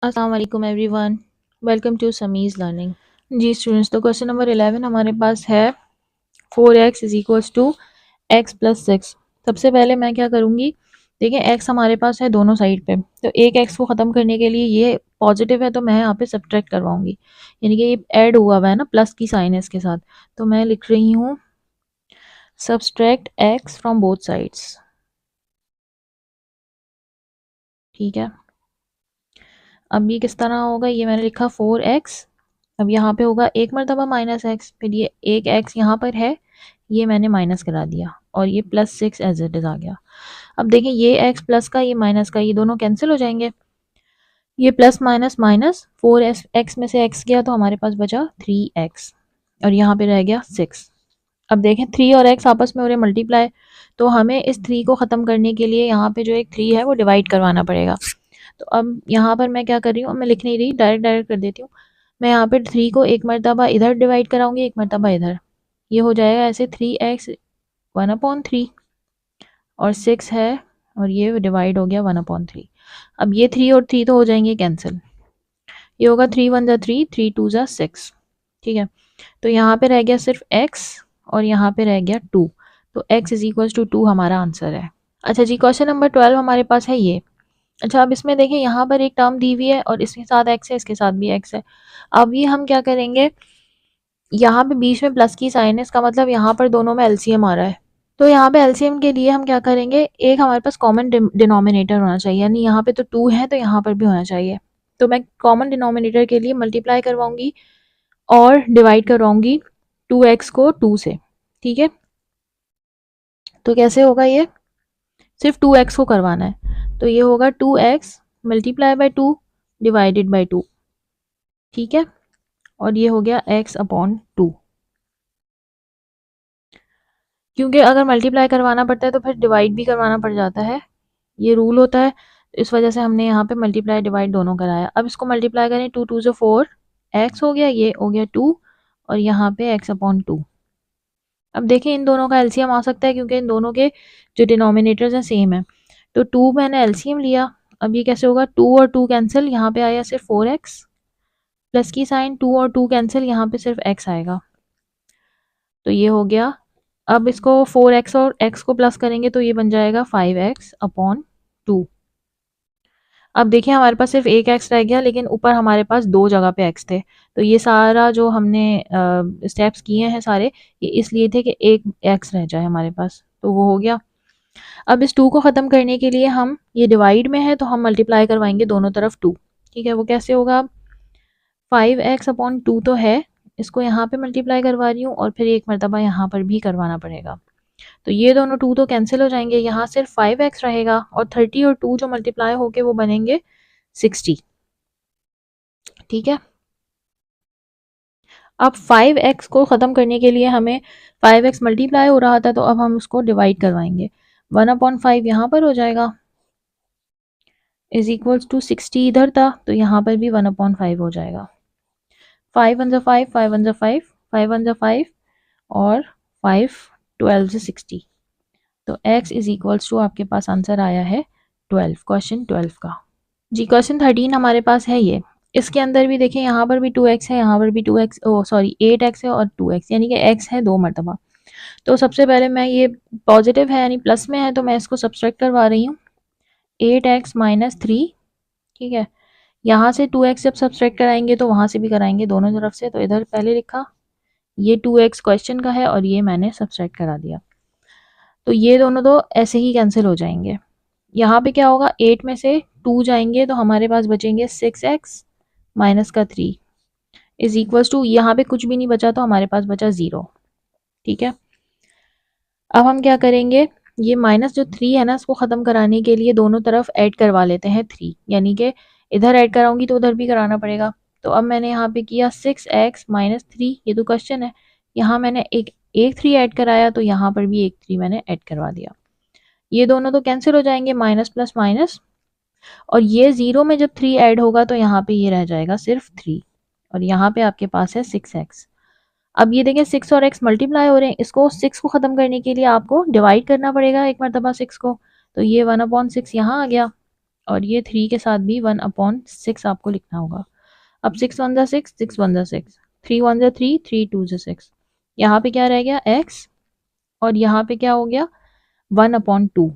अस्सलाम वालेकुम everyone, welcome to Sami's learning. जी स्टूडेंट्स, तो क्वेश्चन नंबर 11 हमारे पास है 4x is equals to x plus 6। सबसे पहले मैं क्या करूँगी, देखिए x हमारे पास है दोनों साइड पे, तो एक x को ख़त्म करने के लिए ये पॉजिटिव है तो मैं यहाँ पे सब्ट्रैक्ट करवाऊँगी, यानी कि ये ऐड हुआ है ना, प्लस की साइन है इसके साथ, तो मैं लिख रही हूँ subtract x from both sides. ठीक है, अब ये किस तरह होगा, ये मैंने लिखा 4x, अब यहाँ पे होगा एक मरतबा माइनस एक्स, फिर ये एक एक्स यहाँ पर है, ये मैंने माइनस करा दिया और ये प्लस 6 एज इट इज़ आ गया। अब देखें, ये एक्स प्लस का, ये माइनस का, ये दोनों कैंसिल हो जाएंगे, ये प्लस माइनस माइनस, 4x में से x गया तो हमारे पास बचा 3x और यहाँ पे रह गया 6। अब देखें 3 और x आपस में हो रहे मल्टीप्लाई, तो हमें इस 3 को ख़त्म करने के लिए यहाँ पे जो एक 3 है वो डिवाइड करवाना पड़ेगा। तो अब यहाँ पर मैं क्या कर रही हूँ, मैं लिख नहीं रही, डायरेक्ट कर देती हूँ। मैं यहाँ पे 3 को एक मरतबा इधर डिवाइड कराऊंगी, एक मरतबा इधर, ये हो जाएगा ऐसे 3x 1/3 और 6 है और ये डिवाइड हो गया 1/3। अब ये 3 और 3 तो हो जाएंगे कैंसिल, ये होगा 3 1 जा 3, 3 2 जा 6। ठीक है, तो यहाँ पे रह गया सिर्फ x और यहाँ पे रह गया 2, तो x इज इक्वल टू 2 हमारा आंसर है। अच्छा जी, क्वेश्चन नंबर 12 हमारे पास है ये। अच्छा, अब इसमें देखें, यहाँ पर एक टर्म दी हुई है और इसके साथ x है, इसके साथ भी x है। अब ये हम क्या करेंगे, यहाँ पे बीच में प्लस की साइन है, इसका मतलब यहाँ पर दोनों में एलसीएम आ रहा है। तो यहाँ पे एलसीएम के लिए हम क्या करेंगे, एक हमारे पास कॉमन डिनोमिनेटर होना चाहिए, यानी यहाँ पे तो 2 है तो यहाँ पर भी होना चाहिए। तो मैं कॉमन डिनोमिनेटर के लिए मल्टीप्लाई करवाऊंगी और डिवाइड करवाऊंगी 2x को 2 से। ठीक है, तो कैसे होगा, ये सिर्फ 2x को करवाना है, तो ये होगा 2x multiply by 2 divided by 2। ठीक है, और ये हो गया x/2, क्योंकि अगर मल्टीप्लाई करवाना पड़ता है तो फिर डिवाइड भी करवाना पड़ जाता है, ये रूल होता है। इस वजह से हमने यहाँ पे मल्टीप्लाई डिवाइड दोनों कराया। अब इसको मल्टीप्लाई करें, 2 2 से 4 x हो गया, ये हो गया 2 और यहाँ पे x/2। अब देखें, इन दोनों का एलसीएम आ सकता है क्योंकि इन दोनों के जो डिनोमिनेटर्स हैं सेम है, तो 2 मैंने एलसीएम लिया। अब ये कैसे होगा, 2 और 2 कैंसिल, यहाँ पे आया सिर्फ 4x, प्लस की साइन, 2 और 2 कैंसिल, यहाँ पे सिर्फ x आएगा, तो ये हो गया। अब इसको 4x और x को प्लस करेंगे तो ये बन जाएगा 5x/2। अब देखिए, हमारे पास सिर्फ एक x रह गया, लेकिन ऊपर हमारे पास दो जगह पे x थे, तो ये सारा जो हमने स्टेप्स किए हैं सारे, ये इसलिए थे कि एक x रह जाए हमारे पास, तो वो हो गया। अब इस 2 को ख़त्म करने के लिए हम, ये डिवाइड में है तो हम मल्टीप्लाई करवाएंगे दोनों तरफ 2। ठीक है, वो कैसे होगा, 5x/2 तो है, इसको यहाँ पे मल्टीप्लाई करवा रही हूँ और फिर एक मरतबा यहाँ पर भी करवाना पड़ेगा, तो ये दोनों 2 तो कैंसिल हो जाएंगे, यहाँ सिर्फ 5x रहेगा और 30 और 2 जो मल्टीप्लाई होके वो बनेंगे 60। ठीक है, अब 5x को ख़त्म करने के लिए हमें 5x मल्टीप्लाई हो रहा था, तो अब हम उसको डिवाइड करवाएंगे, 1/5 यहाँ पर हो जाएगा इज इक्वल्स टू 60 इधर था, तो यहाँ पर भी 1/5 हो जाएगा। 5 1 5, 5 1 5, 5 1 5 और 5 12 से 60, तो x इज इक्वल्स टू आपके पास आंसर आया है 12, क्वेश्चन 12 का। जी, क्वेश्चन 13 हमारे पास है ये। इसके अंदर भी देखें, यहाँ पर भी 2x है, यहाँ पर भी 2x, ओ सॉरी 8x है और 2x, यानी कि x है दो मरतबा। तो सबसे पहले मैं, ये पॉजिटिव है यानी प्लस में है, तो मैं इसको सब्सट्रैक्ट करवा रही हूँ, 8x-3। ठीक है, यहाँ से 2x जब सब्सट्रैक्ट कराएंगे तो वहाँ से भी कराएंगे दोनों तरफ से, तो इधर पहले लिखा, ये 2x क्वेश्चन का है और ये मैंने सब्सट्रैक्ट करा दिया, तो ये दोनों तो ऐसे ही कैंसिल हो जाएंगे। यहाँ पे क्या होगा, 8 में से 2 जाएंगे तो हमारे पास बचेंगे 6x माइनस का 3 इज इक्वल्स टू, यहाँ पे कुछ भी नहीं बचा तो हमारे पास बचा 0। ठीक है, अब हम क्या करेंगे, ये माइनस जो 3 है ना, इसको ख़त्म कराने के लिए दोनों तरफ ऐड करवा लेते हैं 3, यानी कि इधर ऐड कराऊंगी तो उधर भी कराना पड़ेगा। तो अब मैंने यहाँ पे किया 6x-3, ये तो क्वेश्चन है, यहाँ मैंने एक 3 ऐड कराया, तो यहाँ पर भी एक 3 मैंने ऐड करवा दिया, ये दोनों तो कैंसिल हो जाएंगे, माइनस प्लस माइनस, और ये 0 में जब 3 ऐड होगा तो यहाँ पे ये रह जाएगा सिर्फ 3 और यहाँ पे आपके पास है 6x। अब ये देखें, 6 और x मल्टीप्लाई हो रहे हैं, इसको 6 को ख़त्म करने के लिए आपको डिवाइड करना पड़ेगा एक मरतबा 6 को, तो ये 1/6 यहाँ आ गया और ये 3 के साथ भी 1/6 आपको लिखना होगा। अब 6 1 6, 6 1 6, 3 1 3, 3 2 6। यहाँ पे क्या रह गया x, और यहाँ पे क्या हो गया 1/2।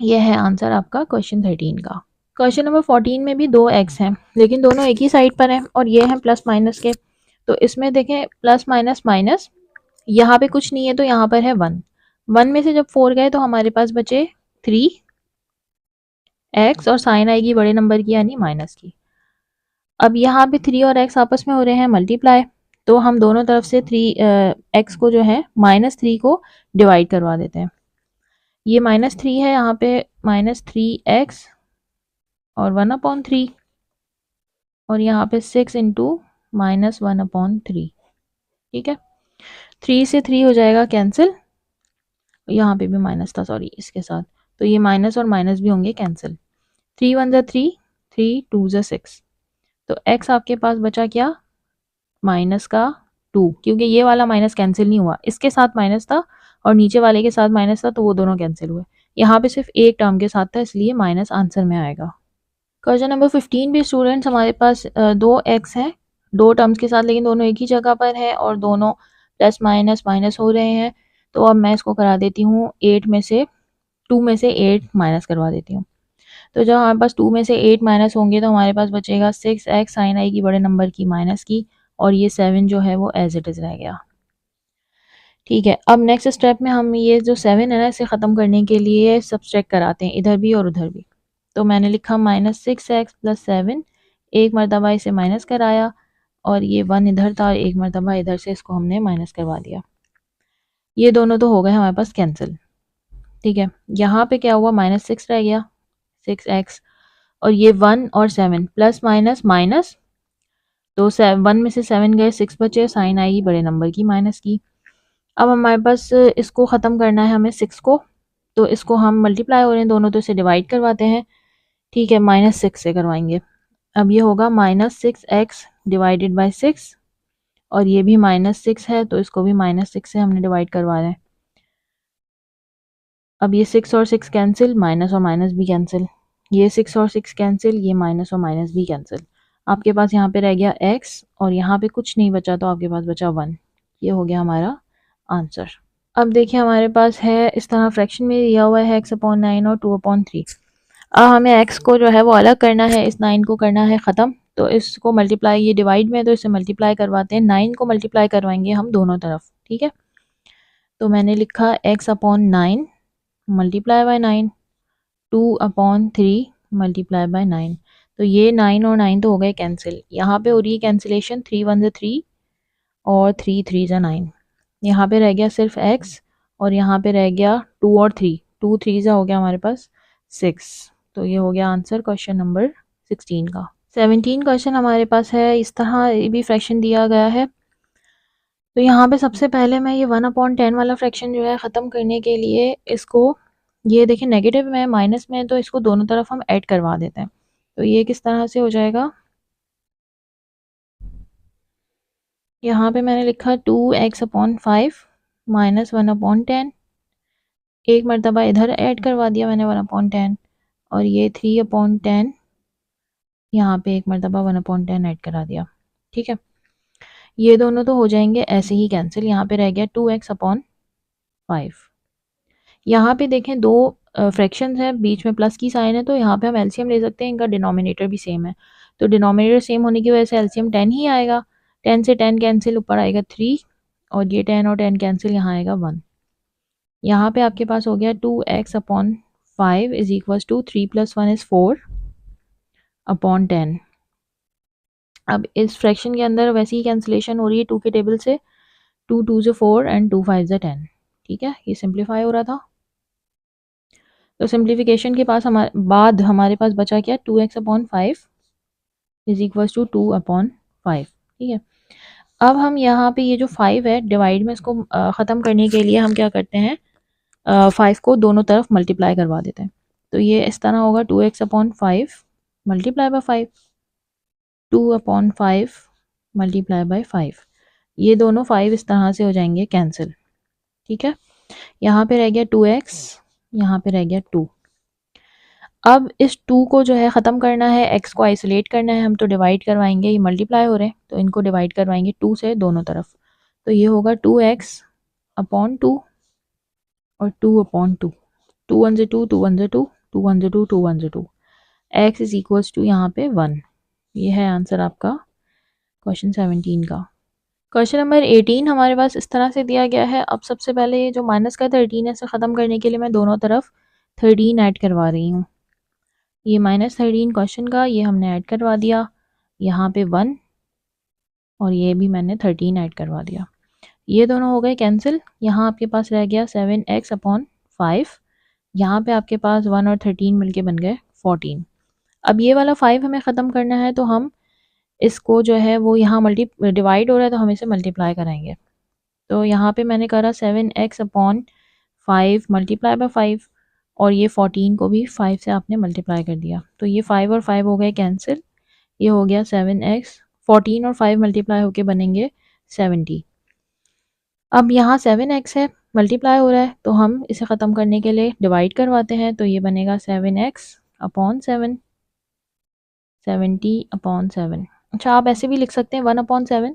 यह है आंसर आपका क्वेश्चन 13 का। क्वेश्चन नंबर 14 में भी 2 एक्स हैं, लेकिन दोनों एक ही साइड पर हैं और ये हैं प्लस माइनस के। तो इसमें देखें प्लस माइनस माइनस, यहाँ पे कुछ नहीं है तो यहाँ पर है 1। 1 में से जब 4 गए तो हमारे पास बचे 3x और साइन आएगी बड़े नंबर की यानी माइनस की। अब यहाँ पे 3 और x आपस में हो रहे हैं मल्टीप्लाई, तो हम दोनों तरफ से 3x को जो है -3 को डिवाइड करवा देते हैं। ये -3 है, यहाँ पे -3x और 1/3, और यहाँ पे 6 इंटू -1/3। ठीक है, 3 से 3 हो जाएगा कैंसिल, यहाँ पे भी माइनस था सॉरी इसके साथ, तो ये माइनस और माइनस भी होंगे कैंसिल। 3 1 3, 3 2 6, तो x आपके पास बचा क्या -2, क्योंकि ये वाला माइनस कैंसिल नहीं हुआ, इसके साथ माइनस था और नीचे वाले के साथ माइनस था, तो वो दोनों कैंसिल हुए। यहाँ पे सिर्फ एक टर्म के साथ था, इसलिए माइनस आंसर में आएगा। क्वेश्चन नंबर 15 भी स्टूडेंट्स हमारे पास 2x है 2 टर्म्स के साथ, लेकिन दोनों एक ही जगह पर है और दोनों प्लस माइनस माइनस हो रहे हैं। तो अब मैं इसको करा देती हूँ 8 में से 2 में से 8 माइनस करवा देती हूँ। तो जब हमारे पास 2 में से 8 माइनस होंगे तो हमारे पास बचेगा 6x साइन आएगी बड़े नंबर की माइनस की, और ये 7 जो है वो एज इट इज़ रह गया। ठीक है, अब नेक्स्ट स्टेप में हम ये जो 7 है ना इसे ख़त्म करने के लिए सब्सट्रैक्ट कराते हैं इधर भी और उधर भी। तो मैंने लिखा -6x + 7, एक मरतबा इसे माइनस कराया और ये 1 इधर था और एक मरतबा इधर से इसको हमने माइनस करवा दिया। ये दोनों तो हो गए हमारे पास कैंसिल। ठीक है, यहाँ पे क्या हुआ -6 रह गया 6x, और ये 1 और 7 प्लस माइनस माइनस, तो 1 में से 7 गए 6 बचे, साइन आएगी बड़े नंबर की माइनस की। अब हमारे पास इसको ख़त्म करना है हमें 6 को, तो इसको हम मल्टीप्लाई हो रहे हैं दोनों, तो इसे डिवाइड करवाते हैं। ठीक है, -6 से करवाएंगे। अब ये होगा -6x डिवाइडेड बाय 6, और ये भी -6 है तो इसको भी -6 से हमने डिवाइड करवा रहे हैं। अब ये 6 और 6 कैंसिल, माइनस और माइनस भी कैंसिल, ये 6 और 6 कैंसिल, ये माइनस और माइनस भी कैंसिल। आपके पास यहाँ पे रह गया x और यहाँ पे कुछ नहीं बचा, तो आपके पास बचा 1। ये हो गया हमारा आंसर। अब देखिए हमारे पास है इस तरह फ्रैक्शन में दिया हुआ है x/9 और 2/3। अब हमें x को जो है वो अलग करना है, इस 9 को करना है ख़त्म, तो इसको मल्टीप्लाई, ये डिवाइड में तो इसे मल्टीप्लाई करवाते हैं, 9 को मल्टीप्लाई करवाएंगे हम दोनों तरफ। ठीक है, तो मैंने लिखा x/9 multiply by 9, 2/3 multiply by 9। तो ये 9 और 9 तो हो गए कैंसिल, यहाँ पे हो रही है कैंसिलेशन, 3 1 3 और 3 3 9। यहाँ पे रह गया सिर्फ x, और यहाँ पे रह गया 2 और 3, 2 3 हो गया हमारे पास 6। तो ये हो गया आंसर क्वेश्चन नंबर 16 का। 17 क्वेश्चन हमारे पास है, इस तरह भी फ्रैक्शन दिया गया है। तो यहाँ पे सबसे पहले मैं ये 1/10 वाला फ्रैक्शन जो है ख़त्म करने के लिए इसको, ये देखिए नेगेटिव में माइनस में, तो इसको दोनों तरफ हम ऐड करवा देते हैं। तो ये किस तरह से हो जाएगा, यहाँ पे मैंने लिखा 2x/5 - 1/10, एक मरतबा इधर ऐड करवा दिया मैंने 1/10, और ये 3/10 यहाँ पे एक मरतबा 1/10 ऐड करा दिया। ठीक है, ये दोनों तो हो जाएंगे ऐसे ही कैंसिल, यहाँ पे रह गया 2x/5। यहाँ पे देखें दो फ्रैक्शंस हैं, बीच में प्लस की साइन है, तो यहाँ पे हम एलसीएम ले सकते हैं, इनका डिनोमिनेटर भी सेम है, तो डिनोमिनेटर सेम होने की वजह से एलसीएम 10 ही आएगा। 10 से 10 कैंसिल, ऊपर आएगा 3, और ये 10 और 10 कैंसिल, यहाँ आएगा 1। यहाँ पे आपके पास हो गया 2x/5 इज इक्वल टू 3 + 1 = 4/10। अब इस फ्रैक्शन के अंदर वैसी ही कैंसिलेशन हो रही है 2 के टेबल से, 2 2 = 4 एंड 2 5 = 10। ठीक है, ये सिंप्लीफाई हो रहा था। तो सिंप्लीफिकेशन के पास बाद हमारे पास बचा क्या, 2x/5 इज इक्वल टू 2/5। ठीक है, अब हम यहाँ पे ये जो 5 है डिवाइड में, इसको ख़त्म करने के लिए हम क्या करते हैं, 5 को दोनों तरफ मल्टीप्लाई करवा देते हैं। तो ये इस तरह होगा 2x/5 multiply by 5, 2/5 multiply by 5, ये दोनों 5 इस तरह से हो जाएंगे कैंसिल। ठीक है, यहाँ पे रह गया 2x, यहाँ पे रह गया 2। अब इस 2 को जो है ख़त्म करना है, x को आइसोलेट करना है, हम तो डिवाइड करवाएंगे, ये मल्टीप्लाई हो रहे हैं तो इनको डिवाइड करवाएंगे 2 से दोनों तरफ, तो ये होगा 2x अपॉन 2 और 2 अपॉन 2, 2 1 से 2, 2 1 से 2, 2 1 से 2, 2 1 से 2, x इज इक्वल्स टू यहाँ पे 1। ये है आंसर आपका क्वेश्चन 17 का। क्वेश्चन नंबर 18 हमारे पास इस तरह से दिया गया है। अब सबसे पहले ये जो माइनस का 13 है इसे ख़त्म करने के लिए मैं दोनों तरफ 13 ऐड करवा रही हूँ। ये -13 क्वेश्चन का ये हमने ऐड करवा दिया, यहाँ पे 1 और ये भी मैंने 13 ऐड करवा दिया। ये दोनों हो गए कैंसिल, यहाँ आपके पास रह गया 7x अपॉन 5, यहाँ पे आपके पास 1 और 13 मिलके बन गए 14। अब ये वाला 5 हमें ख़त्म करना है तो हम इसको जो है वो यहाँ डिवाइड हो रहा है तो हम इसे मल्टीप्लाई कराएंगे। तो यहाँ पे मैंने करा 7x अपॉन 5 मल्टीप्लाई बाय 5 और ये 14 को भी 5 से आपने मल्टीप्लाई कर दिया, तो ये 5 और 5 हो गए कैंसिल, ये हो गया 7x, 14 और 5 मल्टीप्लाई होके बनेंगे 70। अब यहाँ 7x है, मल्टीप्लाई हो रहा है तो हम इसे ख़त्म करने के लिए डिवाइड करवाते हैं, तो ये बनेगा 7x अपॉन 7, 70 अपॉन 7। अच्छा, आप ऐसे भी लिख सकते हैं 1 अपॉन 7।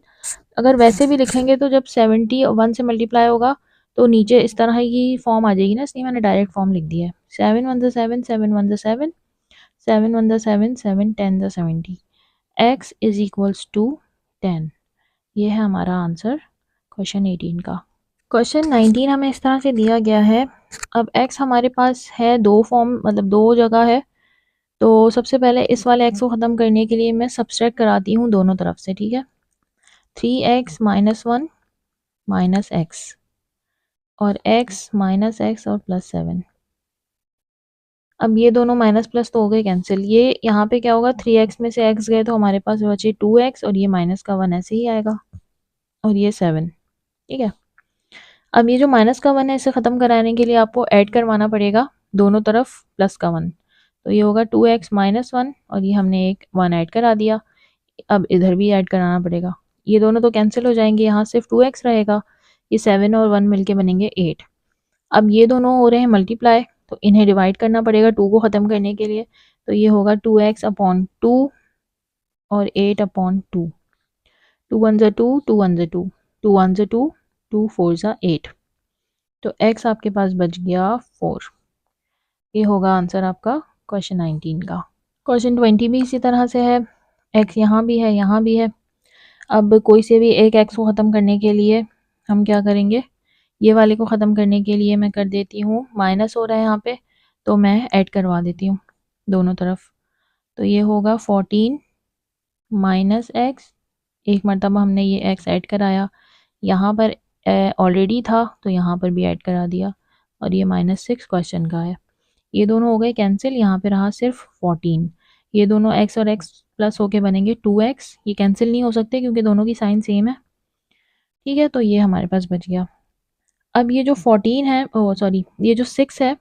अगर वैसे भी लिखेंगे तो जब 70 1 से मल्टीप्लाई होगा तो नीचे इस तरह की फॉर्म आ जाएगी ना, इसलिए मैंने डायरेक्ट फॉर्म लिख दी है। 7 1 ज़ा 7, 7 1 ज़ा 7, 7 1 ज़ा 7, 7 10 ज़ा 70, x इज इक्वल्स टू 10। ये है हमारा आंसर क्वेश्चन 18 का। क्वेश्चन 19 हमें इस तरह से दिया गया है। अब x हमारे पास है दो फॉर्म, मतलब दो जगह है, तो सबसे पहले इस वाले x को ख़त्म करने के लिए मैं सब्सट्रैक्ट कराती हूँ दोनों तरफ से, ठीक है। 3x माइनस 1 माइनस x और x माइनस x और प्लस 7। अब ये दोनों माइनस प्लस तो हो गए कैंसिल, ये यहाँ पे क्या होगा 3x में से x गए तो हमारे पास बचे 2x और ये माइनस का 1 ऐसे ही आएगा और ये 7, ठीक है। अब ये जो माइनस का 1 है इसे ख़त्म कराने के लिए आपको ऐड करवाना पड़ेगा दोनों तरफ प्लस का 1, तो ये होगा 2x माइनस 1 और ये हमने एक 1 ऐड करा दिया। अब इधर भी ऐड कराना पड़ेगा, ये दोनों तो कैंसिल हो जाएंगे, यहाँ सिर्फ 2x रहेगा, ये 7 और 1 मिलके बनेंगे 8। अब ये दोनों हो रहे हैं मल्टीप्लाई तो इन्हें डिवाइड करना पड़ेगा 2 को ख़त्म करने के लिए, तो ये होगा 2x अपॉन 2 और 8 अपॉन 2, 2 1 ज़ा 2, 2 1 ज़ा 2, 2 1 ज़ा 2, 2 4 ज़ा 8, तो x आपके पास बच गया 4। ये होगा आंसर आपका क्वेश्चन 19 का। क्वेश्चन 20 भी इसी तरह से है, x यहाँ भी है यहाँ भी है। अब कोई से भी एक x को ख़त्म करने के लिए हम क्या करेंगे, ये वाले को ख़त्म करने के लिए मैं कर देती हूँ, माइनस हो रहा है यहाँ पे तो मैं ऐड करवा देती हूँ दोनों तरफ, तो ये होगा 14 माइनस एक्स, एक मरतबा हमने ये x ऐड कराया, यहाँ पर ऑलरेडी था तो यहाँ पर भी ऐड करा दिया और ये -6 क्वेश्चन का है। ये दोनों हो गए कैंसिल, यहाँ पे रहा सिर्फ 14, ये दोनों x और x प्लस होके बनेंगे 2x, ये कैंसिल नहीं हो सकते क्योंकि दोनों की साइन सेम है, ठीक है। तो ये हमारे पास बच गया। अब ये जो 14 है, ओ सॉरी, ये जो 6 है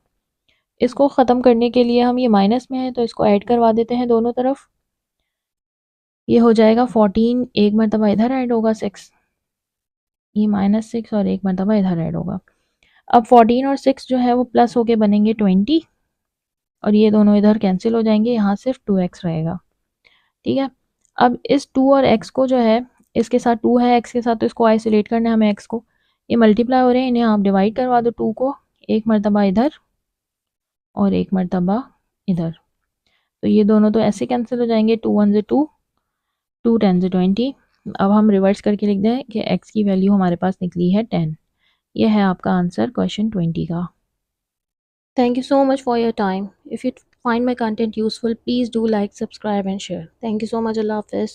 इसको ख़त्म करने के लिए हम, ये माइनस में है तो इसको ऐड करवा देते हैं दोनों तरफ, ये हो जाएगा 14, एक मरतबा इधर ऐड होगा 6, ये -6 और एक मरतबा इधर ऐड होगा। अब 14 और 6 जो है वो प्लस होके बनेंगे 20 और ये दोनों इधर कैंसिल हो जाएंगे, यहाँ सिर्फ 2x रहेगा, ठीक है। अब इस 2 और x को जो है, इसके साथ 2 है x के साथ तो इसको आइसोलेट करना है हमें x को, ये मल्टीप्लाई हो रहे हैं, इन्हें आप डिवाइड करवा दो 2 को, एक मरतबा इधर और एक मरतबा इधर, तो ये दोनों तो ऐसे कैंसिल हो जाएंगे, 2 1 से 2, 2 10 से 20। अब हम रिवर्स करके लिख दें कि x की वैल्यू हमारे पास निकली है 10। ये है आपका आंसर क्वेश्चन 20 का। Thank you so much for your time. If you find my content useful, please do like, subscribe and share. Thank you so much. Allah Hafiz.